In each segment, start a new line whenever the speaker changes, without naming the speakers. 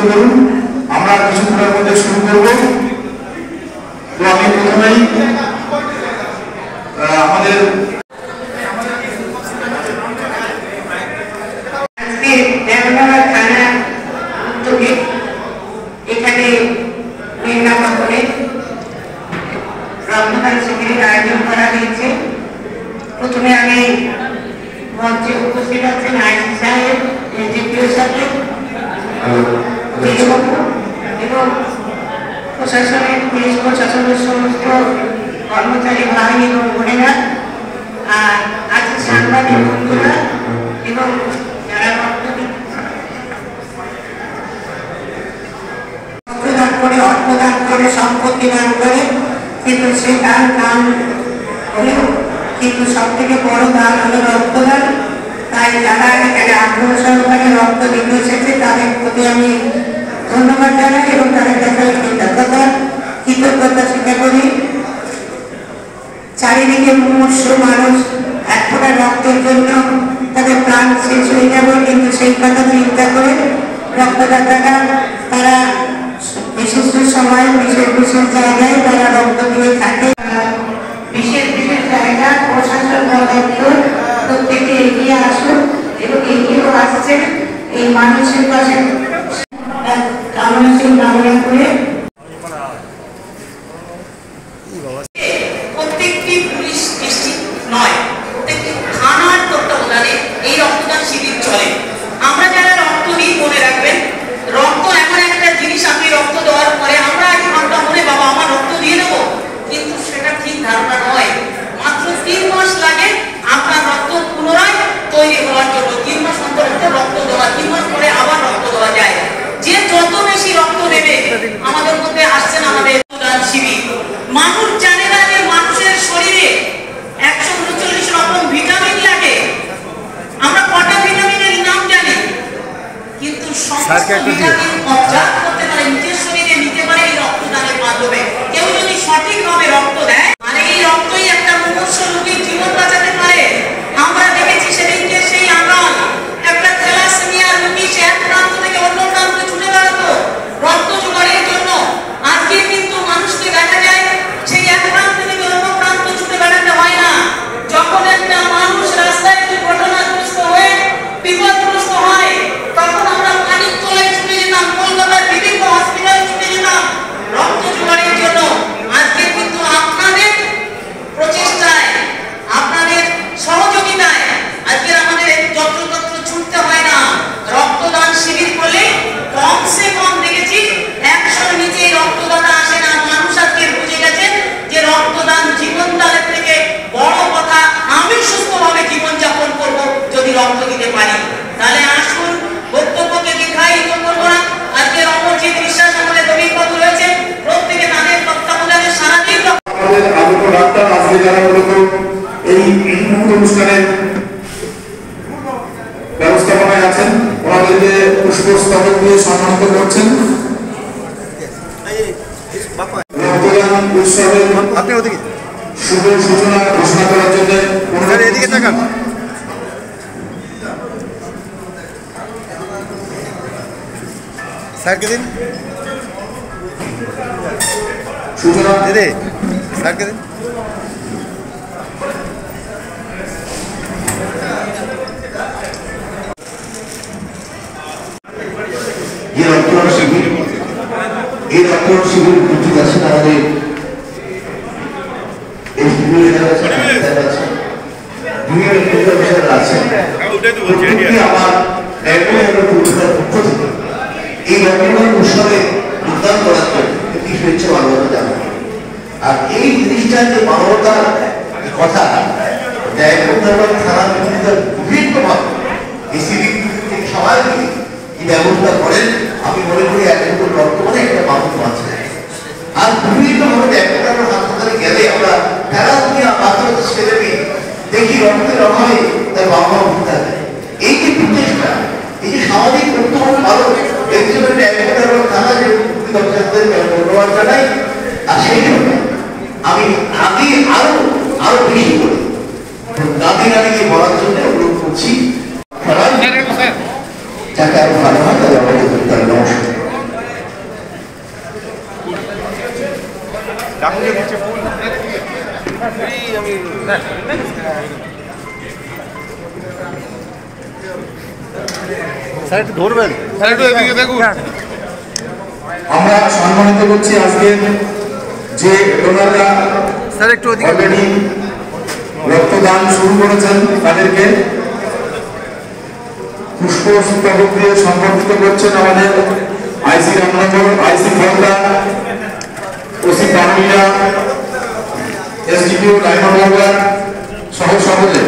করুন। আমরা কিছুক্ষণের মধ্যে শুরু করব। তো আমি প্রথমেই আমাদের
এখানে রক্তদান শিবিরের আয়োজন করা হয়েছে। প্রথমে আমি মঞ্চে উপস্থিত আছেন আইসি সাহেব, এনজিপিও সাহেব এবং প্রশাসনের পুলিশ প্রশাসনের সমস্ত কর্মচারী ভাই এবং বোনেরা, আর আছে সাংবাদিক বন্ধুরা এবং যারা রক্তদান করে, অর্থদান করে, সম্পত্তি দান করে, কিন্তু সে দান দান হলেও কিন্তু সব থেকে বড় দান হলো রক্তদান। তাই যারা এখানে আগ্রহ সহকারে রক্ত দিতে এসেছে তাদের প্রতি আমি ধন্যবাদ জানাই এবং তাদের কাছে কৃতজ্ঞতা স্বীকার করি। চারিদিকে মুমূর্ষ মানুষ, এক ফোঁটা রক্তের জন্য তাদের প্রাণ শেষ হয়ে যাবে, কিন্তু সেই কথা চিন্তা করে রক্তদাতারা তারা বিশেষ সময় বিশেষ বিশেষ জায়গায় তারা রক্ত দিয়ে থাকে। বিশেষ বিশেষ জায়গা প্রশাসন দপ্তর প্রত্যেকে এগিয়ে আসুন এবং এগিয়েও আসছেন এই মানুষের পাশে কামনা করে। প্রত্যেকটি পুলিশ ডিস্ট্রিক্ট নয়, প্রত্যেকটি থানার তত্ত্বাবধানে এই রক্তদান শিবির চলে। আমরা যারা রক্ত দিই মনে রাখবেন, রক্ত এমন একটা জিনিস, আপনি রক্ত দেওয়ার পরে আমরা এক ঘন্টা মনে বাবা আমার রক্ত দিয়ে দেবো, কিন্তু সেটা ঠিক ধারণা নয়। মাত্র 3 মাস লাগে আপনার রক্ত পুনরায় তৈরি হওয়ার জন্য। 3 মাস অন্তর রক্ত দেওয়া, 3 মাস পরে আবার রক্ত দেওয়া যায়। যে যত বেশি রক্ত দেবে, আমাদের মধ্যে আসছেন আমাদের রক্তদান শিবির। মানুষ জানে না যে মানুষের শরীরে 139 রকম ভিটামিন লাগে। আমরা কটা ভিটামিনের নাম জানি, কিন্তু সমস্ত ভিটামিন অবজার্ভ করতে পারে, নিজের শরীরে নিতে পারে এই রক্তদানের মাধ্যমে। কেউ যদি সঠিকভাবে রক্ত দেয়, মানে এই রক্তই একটা মুমূর্ষ রোগীর জীবন বাঁচাতে পারে। আমরা দেখেছি সেদিনকে সেই আঙ্গাল একটা থ্যালাসেমিয়া রোগী, সে এক প্রান্ত থেকে অন্য প্রান্তে ছুটে বেড়াতো রক্ত জোগাড়ের জন্য। আজকে কিন্তু মানুষকে দেখা যায় সেই এক প্রান্ত থেকে অন্য প্রান্ত ছুটে বেড়াতে হয় না। যখন একটা মানুষ রাস্তায় দুর্ঘটনাগ্রস্ত হয়ে বিপদগ্রস্ত হয়, তখন আমরা পানির তলায় ছুটে যেতাম, কলকাতার বিভিন্ন হসপিটালে ছুটে যেতাম রক্ত জোগাড়ের জন্য। আজকে কিন্তু আপনাদের প্রচেষ্টায়, আপনাদের সহযোগিতায় আজকে আমাদের যত্রতত্র ছুটতে হয় না। রক্তদান শিবির করলে কমসে কম দেখেছি 100 নিচে রক্তদাতা আসে না। মানুষ আজকে বুঝে গেছেন যে রক্তদান জীবনদানের থেকে বড় কথা। আমি সুস্থভাবে জীবনযাপন করব যদি রক্ত দিতে পারি। তাহলে আসুন, বক্তব্যকে দীর্ঘায়িত করব না। আজকে অমরজিৎ বিশ্বাস আমাদের রবিবাবু রয়েছে, প্রত্যেকে তাদের তত্ত্বাবধানে সারাদিন
আমাদের আগত ডাক্তার আজকে যারা মূলত এই অনুষ্ঠানের ব্যবস্থাপনায় আছেন, ওনাদেরকে পুষ্পস্তবক দিয়ে সম্মানিত করছেন। রক্তদান উৎসবের শুভ সূচনা ঘোষণা করার জন্য এদিকে তাকান।
স্যারকে দিন,
সূচনা
দিদি স্যারকে দিন।
যে রক্তদান শিবির, এই রক্তদান শিবির উপস্থিত আছেন আমাদের এই রক্তদান উৎসবে যোগদান করার জন্য কি হয়েছে মানবতা জানা। আর এই জিনিসটা যে মানবতার কথা থানার বিভিন্নভাবে এই সিভিক থেকে সবাই কি ব্যবস্থা করেন, আমি মনে করি একজন রক্ত মানে একটা মানুষ আছে। আর বিভিন্নভাবে হাসপাতালে গেলে আমরা প্যারামিয়া বাচ্চাদের ছেলে মেয়ে দেখি রক্তের অভাবে তার বাবা মা ভুগতে থাকে। এই যে প্রচেষ্টা, এই যে সামাজিক কর্তব্য পালন, এর জন্য থানা যে ধন্যবাদ জানাই। আর সেই জন্য আমি আগে আরো বেশি করে দাদি নানিকে বলার জন্য অনুরোধ করছি, যাকে আরো ভালো হয় তাদের নমস্কার।
স্যার একটু ধরবেন, স্যার একটু এদিকে দেখুন।
আমরা সম্মানিত করছি আজকে যে ডোনাররা
স্যার একটু ওদিকে
অলরেডি রক্তদান শুরু করেছেন তাদেরকে পুষ্পস্তবক দিয়ে সম্বর্ধিত করছেন আমাদের আইসি রামনগর, আইসি ফলদা, ওসি পানুলিয়া, এসডিপিও ডায়মন্ড সহ সকলে।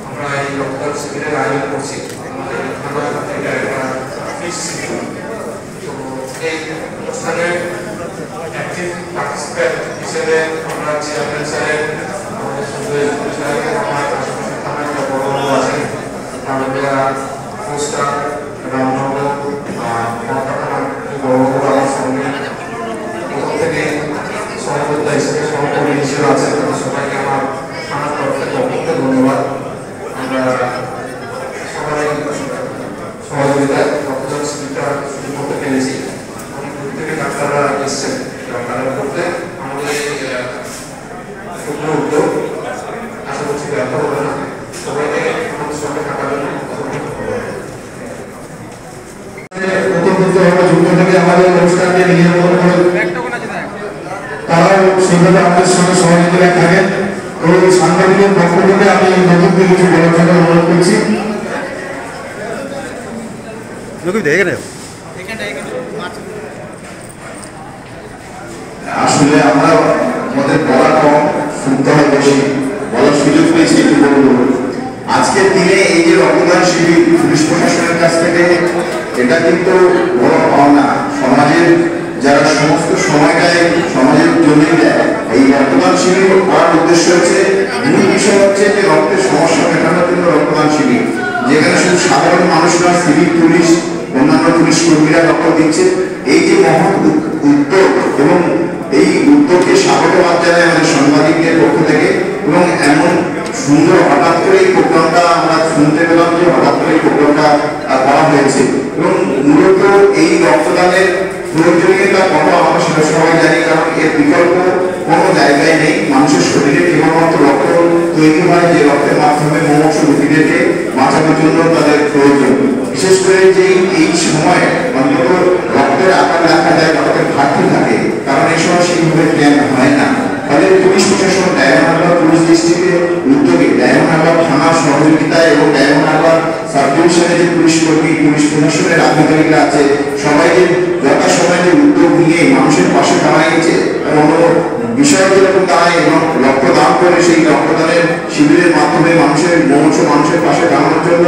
আমরা এই রক্তদান শিবিরের আয়োজন করছি আমাদের তো এই অনুষ্ঠানে অ্যাক্টিভ পার্টিসিপেন্ট হিসেবে আমরা চেয়ারম্যান স্যারের আমাদের সঙ্গে আমার আশেপাশে থানার বড় বড় আছেন তারা পোস্টার রামনগর থানার বড় বড় আমার সঙ্গে প্রথম থেকে সহযোদ্ধা হিসেবে সহকর্মী হিসেবে আছেন তাদের সবাইকে আমার থানার তরফ থেকে অসংখ্য ধন্যবাদ। আমরা সবাই সহযোগিতায় রক্তদান শিবিরটা শুরু করতে পেরেছি। অনেক দূর থেকে ডাক্তাররা এসছেন ডাক্তাররা করতে আমাদের এই ক্ষুদ্র উদ্যোগ আশা করছি ব্যর্থ হবে না। সবাইকে আমাদের সঙ্গে থাকার জন্য
যুক্ত থেকে আমাদের অনুষ্ঠানকে নিজের মতো করে তারাও সেইভাবে আমাদের সঙ্গে সহযোগিতায় থাকেন। এই সাংবাদিকের পক্ষ থেকে আমি নতুন কিছু বলার জন্য অনুরোধ করছি।
আসলে আমরা আমাদের বলা কম, শুনতে হয় বেশি, বলার সুযোগ পেয়েছি একটু বলবো। আজকের দিনে এই যে রক্তদান শিবির পুলিশ প্রশাসনের কাছ থেকে, এটা কিন্তু বড় পাওনা। সমাজের যারা সমস্ত সময়টায় সমাজের জন্য দেয়, এই রক্তদান শিবির করার উদ্দেশ্য হচ্ছে, মূল বিষয় হচ্ছে যে রক্তের সমস্যা মেটানোর জন্য রক্তদান শিবির, যেখানে শুধু সাধারণ মানুষরা, সিভিক পুলিশ, অন্যান্য পুলিশ কর্মীরা রক্ত দিচ্ছে। এই যে মহৎ উদ্যোগ এবং এই উদ্যোগকে স্বাগতবাদ জানাই আমাদের সাংবাদিকদের পক্ষ থেকে। এবং এমন সুন্দর হঠাৎ করে এই প্রোগ্রামটা আমরা শুনতে পেলাম যে হঠাৎ করে এই প্রোগ্রামটা করা হয়েছে। এবং মূলত এই রক্তদানের প্রয়োজনীয়তা কত আমরা সেটা সবাই জানি, কারণ এর বিকল্প কোনো জায়গায় নেই। মানুষের শরীরে কেবলমাত্র রক্ত তৈরি হয় যে রক্তের মাধ্যমে মুমূর্ষু রোগীদেরকে বাঁচানোর জন্য তাদের প্রয়োজন। বিশেষ করে যে এই সময় অন্তত রক্তের আকার দেখা যায়, রক্তের ঘাটতি থাকে, কারণ এই সময় সেইভাবে জ্ঞান হয় না। ফলে পুলিশ প্রশাসন, ডায়মন্ড হারবার পুলিশ ডিস্ট্রিক্টের উদ্যোগে, ডায়মন্ড হারবার থানার সহযোগিতায় এবং ডায়মন্ড হারবার সাব ডিভিশনের যে পুলিশ কর্মী, পুলিশ প্রশাসনের আধিকারিকরা আছে, সবাই যে যথাসময়ে যে উদ্যোগ নিয়ে মানুষের পাশে দাঁড়িয়েছে এবং বিষয় যেরকম দাঁড়ায় এবং রক্তদান করে সেই রক্তদানের শিবিরের মাধ্যমে মানুষের পাশে দাঁড়ানোর জন্য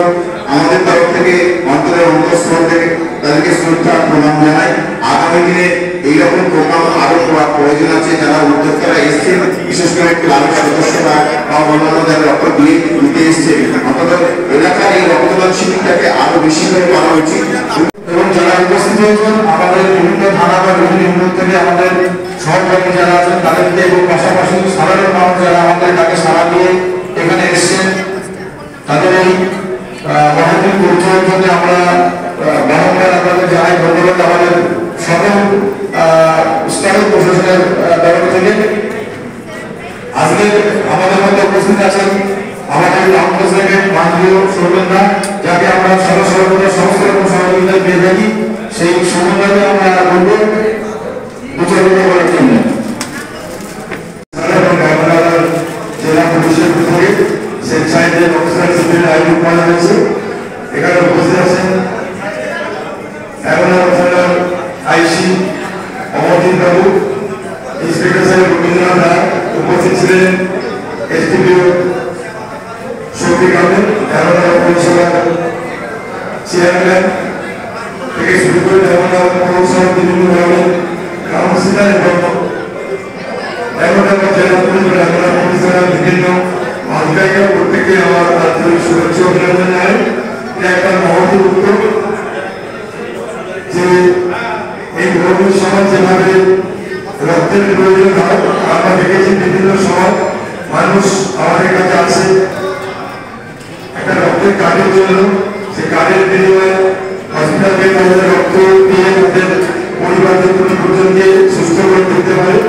আমাদের তরফ থেকে অন্তরের অন্তঃস্থল থেকে তাদেরকে শ্রদ্ধা প্রণাম জানাই। আগামী দিনে এইরকম প্রোগ্রাম আরো করার প্রয়োজন আছে। যারা উদ্যোক্তারা এসছেন, বিশেষ করে ক্লাবের সদস্যরা বা অন্যান্য যারা রক্ত দিতে এসছে, অন্তত এলাকার এই রক্তদান শিবিরটাকে আরো বেশি করে করা উচিত।
এবং যারা উপস্থিত হয়েছেন আমাদের বিভিন্ন থানা বা বিভিন্ন ইউনিট থেকে আমাদের সহকর্মী যারা আছেন তাদেরকে, এবং পাশাপাশি সাধারণ মানুষ যারা আমাদের ডাকে সাড়া দিয়ে এখানে এসছেন, তাদের এই মহাদিন পরিচয়ের জন্য আমরা বারংবার আপনাদের জানাই ধন্যবাদ। আমাদের সকল স্থানীয় প্রশাসনের তরফ থেকে আজকে আমাদের মধ্যে উপস্থিত আছেন আমাদের টাউন প্রেসিডেন্ট মাননীয় সৌমেনদা, যাকে আমরা সর্বদা সমস্ত রকম সহযোগিতা পেয়ে থাকি। সেই সৌমেনদাকে আমরা বলব বিচারিত করার জন্য। জেলা পুলিশের থেকে স্বেচ্ছায় রক্তদান শিবিরের আয়োজন করা হয়েছে। এখানে উপস্থিত আছেন আইসি অমরদীপ বাবু, ইন্সপেক্টর সাহেব রবীন্দ্রনাথ রায়, উপস্থিত ছিলেন এসডিপিও শফিক আহমেদ, পৌরসভার চেয়ারম্যান থেকে শুরু করে পৌরসভার বিভিন্ন ধরনের কাউন্সিলর এবং জেলা পুলিশ বিভিন্ন আধিকারিকরা প্রত্যেকে আমার আন্তরিক শুভেচ্ছা অভিনন্দন জানাই। একটা মহৎ উদ্যোগ যে এই গরিব সমাজ যেভাবে রক্তের প্রয়োজন হয় আমরা দেখেছি বিভিন্ন সময় মানুষ আমাদের কাছে আসে একটা রক্তের কার্ডের জন্য, সে কার্ডের বিনিময়ে হসপিটালকে তাদের রক্ত দিয়ে তাদের পরিবারদের পরিজনকে সুস্থ করে তুলতে পারে।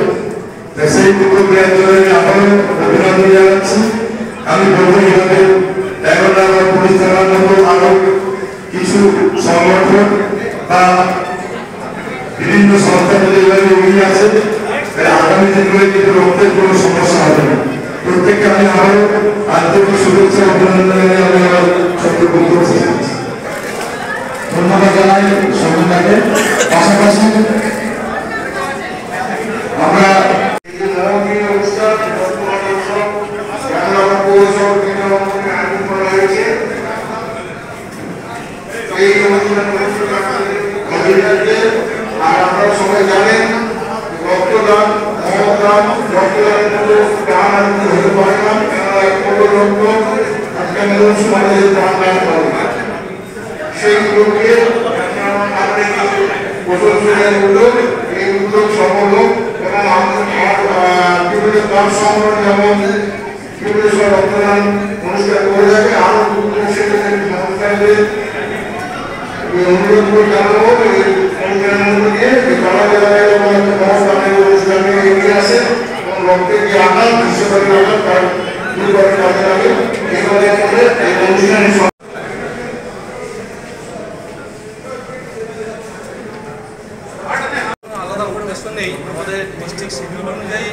সেই উদ্যোগে আবারও অভিনন্দন জানাচ্ছি। আমি বলবো এইভাবে এগারোটা পুলিশ থানার মতো আরো কিছু সংগঠন বা বিভিন্ন সংস্থা যদি এভাবে এগিয়ে আসে আগামী দিনগুলো কিন্তু রক্তের কোনো সমস্যা হবে না। প্রত্যেককে আমি আরো আন্তরিক শুভেচ্ছা অভিনন্দন জানিয়ে আমি আমার সত্য বক্তব্য শেষ করছি। ধন্যবাদ জানাই সবাইকে। পাশাপাশি আমরা
আর আপনারা সবাই জানেন রক্তদান মহদান রক্তদানের মতো দান আর হতে পারে না, কেননা এক কোটি রক্ত একটা মিলন সমাজের দান দান করে। সেই উদ্যোগে প্রশাসনের উদ্যোগ, এই উদ্যোগ সফল হোক এবং আমাদের বিভিন্ন দান সংগ্রহ যেমন বিভিন্ন সব রক্তদান অনুষ্ঠান করে থাকে আরো সেখানে সংস্থাদের অনুরোধ করে জানাবো এই অনুষ্ঠানের মধ্যে যারা যারা অনুষ্ঠানে এগিয়ে আসে এবং রক্তের যে আঘাত বিশ্বকারী আঘাত তার দূর করে কাজে লাগে এইভাবে এই অনুষ্ঠানে
আলাদা উদ্দেশ্য নেই। আমাদের ডিস্ট্রিক্ট শিডিউল অনুযায়ী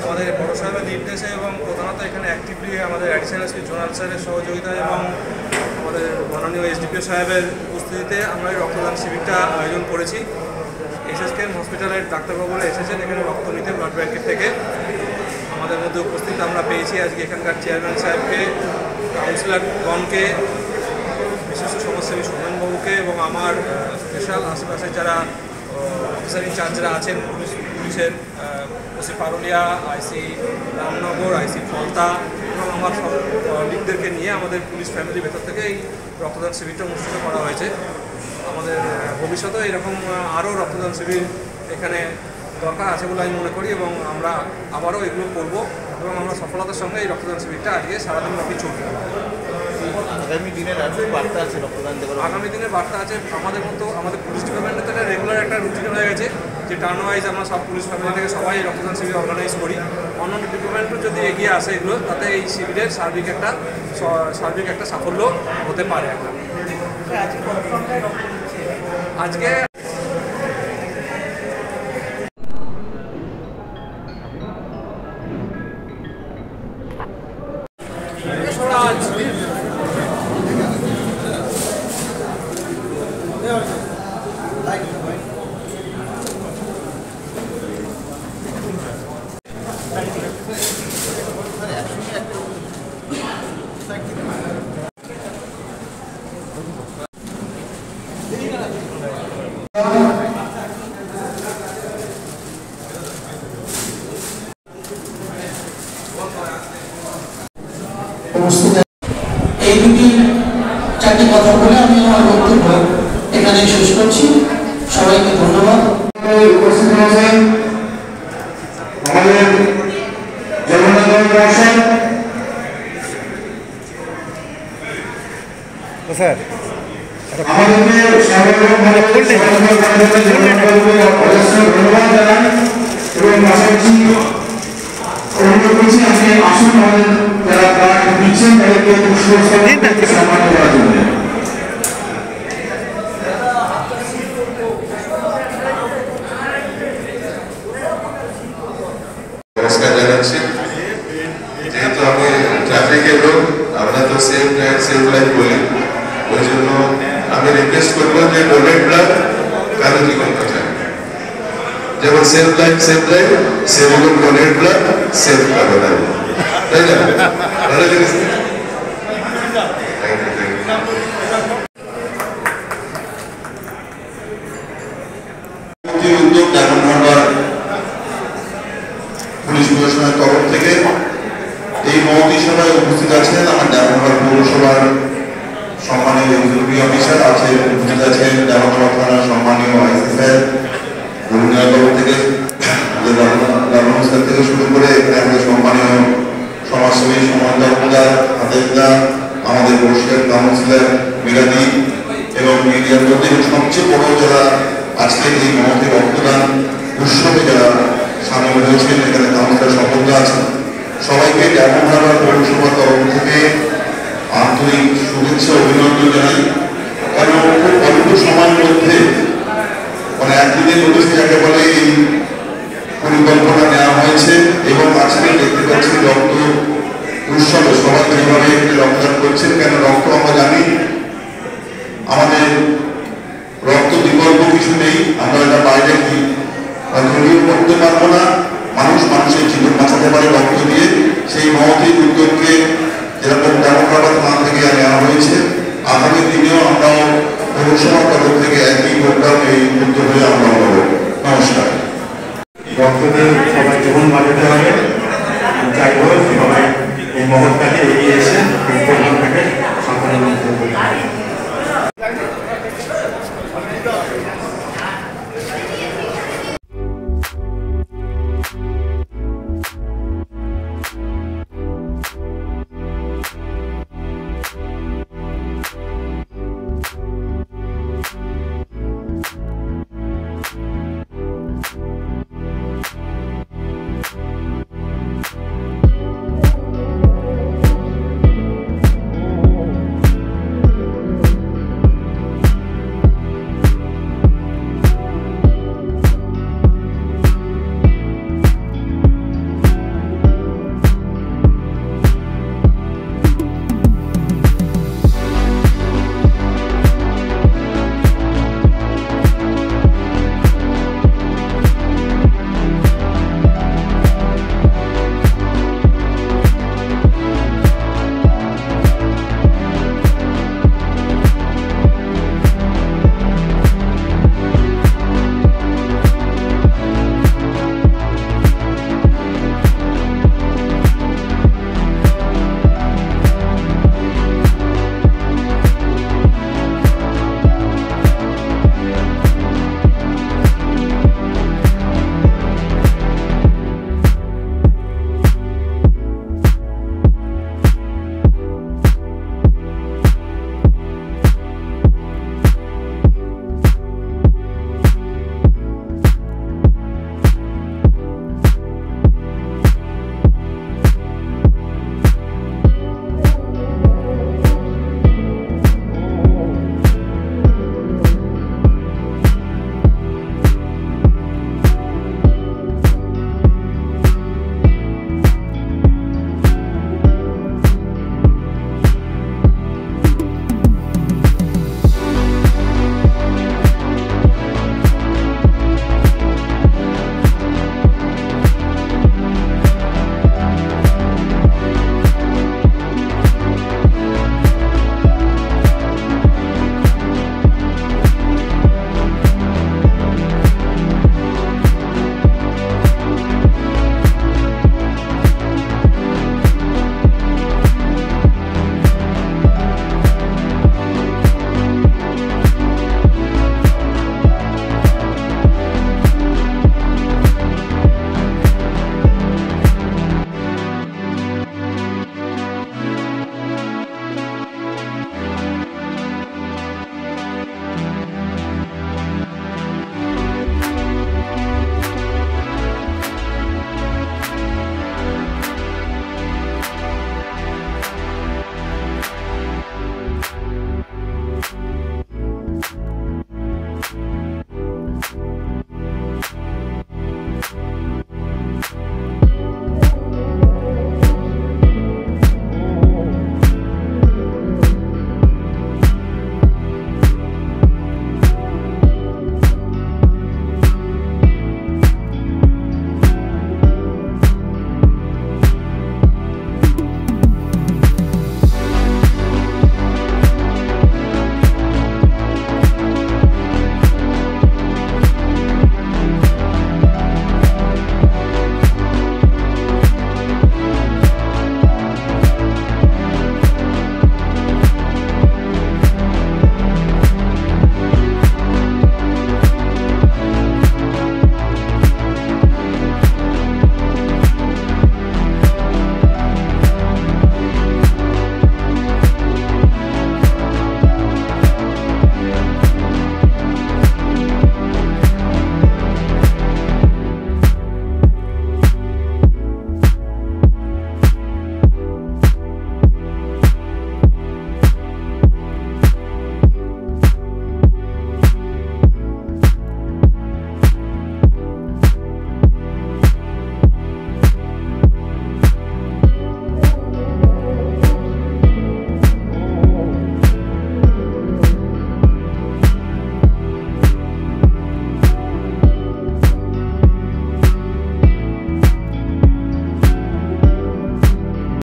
আমাদের বড় সাহেবের নির্দেশে এবং প্রধানত এখানে অ্যাক্টিভলি আমাদের অ্যাডিশনাল এসপি জোনাল স্যারের সহযোগিতায় এবং আমাদের মাননীয় এসডিপিও সাহেবের উপস্থিতিতে আমরা এই রক্তদান শিবিরটা আয়োজন করেছি। এসএসকেএম হসপিটালের ডাক্তারবাবুরা এসেছেন এখানে রক্ত নিতে ব্লাড ব্যাংকের থেকে। আমাদের মধ্যে উপস্থিত আমরা পেয়েছি আজকে এখানকার চেয়ারম্যান সাহেবকে, কাউন্সিলরগণকে, বিশিষ্ট সমাজসেবী সোমেনবাবুকে এবং আমার স্পেশাল আশেপাশে যারা অফিসার ইনচার্জরা আছেন পুলিশের ওসি পারুলিয়া, আইসি রামনগর, আইসি ফলতা এবং আমার সব লিগদেরকে নিয়ে আমাদের পুলিশ ফ্যামিলির ভেতর থেকে এই রক্তদান শিবিরটা অনুষ্ঠিত করা হয়েছে। আমাদের ভবিষ্যতে এরকম আরও রক্তদান শিবির এখানে দরকার আছে বলে আমি মনে করি এবং আমরা আবারও এগুলো করব এবং আমরা সফলতার সঙ্গে এই রক্তদান শিবিরটা আজকে সারাদিন ব্যাপী চলবে।
আগামী দিনের বার্তা আছে রক্তদান দেওয়ার?
আগামী দিনের বার্তা আছে আমাদের মতো আমাদের পুলিশ ডিপার্টমেন্টের থেকে রেগুলার একটা রুটিন হয়ে গেছে যে টার্ন ওয়াইজ আমরা সব পুলিশ ফ্যামিলি থেকে সবাই রক্তদান শিবির অর্গানাইজ করি। অন্যান্য ডিপার্টমেন্টও যদি এগিয়ে আসে এগুলো তাতে এই শিবিরের সার্বিক একটা সাফল্য হতে পারে। আজকে
এই দুটি চারটি কথা বলে আমি আমার বক্তব্য এখানে শেষ করছি। সবাইকে ধন্যবাদ।
উপস্থিত হয়েছেন আমাদের জগন্নাথ মহাশয়,
স্যার
আমাদেরকে সর্বপ্রথমভাবে ধন্যবাদ জানাই এবং পাশাপাশি অনুরোধ করছি আজকে আসুন আমাদের যারা প্রাণ দিচ্ছেন তাদেরকে পুষ্পস্তবক সম্মান করার জন্য।
নমস্কার জানাচ্ছি। যেহেতু আমি ট্রাফিকের লোক, আমরা তো সেভ টাইম সেভ লাইফ বলি, ওই জন্য আমি রিকোয়েস্ট করবো যে ডোনেট ব্লাড কারো জীবন বাঁচায়। যেমন সেভ লাইফ সেরকম ডোনেট ব্লাড সেভ কারো লাইফ, তাই না? ভালো জিনিস। উদ্যোগ ডায়মন্ড হারবার পুলিশ প্রশাসনের তরফ থেকে এই মহতী সভায় উপস্থিত আছেন আমার ডায়মন্ড পৌরসভার সম্মানীয় এক্সিকিউটিভ অফিসার আছে, উপস্থিত আছেন ডায়মন্ড থানার সম্মানীয় আইসি স্যার, গভর্নর তরফ থেকে স্যার থেকে শুরু করে আমাদের সম্মানীয় সমাজসেবী সমাজদার হাতেদা, আমাদের বর্ষিয়ার কাউন্সিলর মিরাদি এবং মিডিয়ার মধ্যে সবচেয়ে বড় যারা আজকের এই মহতী রক্তদান উৎসবে যারা সামিল হয়েছেন, এখানে কাউন্সিলর শপথ আছেন, সবাইকে ডায়মন্ড হারবার পৌরসভার তরফ থেকে আন্তরিক শুভেচ্ছা অভিনন্দন জানাই। কারণ খুব অল্প সময়ের মধ্যে মানে একদিনের নোটিশে যাকে বলে এই পরিকল্পনা নেওয়া হয়েছে এবং আজকে দেখতে পাচ্ছি রক্ত উৎসবে সবাই যেভাবে রক্তদান করছেন। কেন রক্ত আমরা জানি আমাদের রক্ত বিকল্প কিছু নেই, আমরা এটা বাইরে কি ধরিয়ে করতে পারবো না, মানুষ মানুষের জীবন বাঁচাতে পারে রক্ত দিয়ে। সেই মহতী উদ্যোগকে যেরকম ডায়মন্ড থানা থেকে নেওয়া হয়েছে, আগামী দিনেও আমরাও পৌরসভার তরফ থেকে একই প্রোগ্রাম এই উদ্যোগে আমরা করব। নমস্কার।
রক্তদান সবাই জীবন বাঁচাতে হবে, যাই হোক সবাই এই মহৎ কাজে এগিয়ে এসে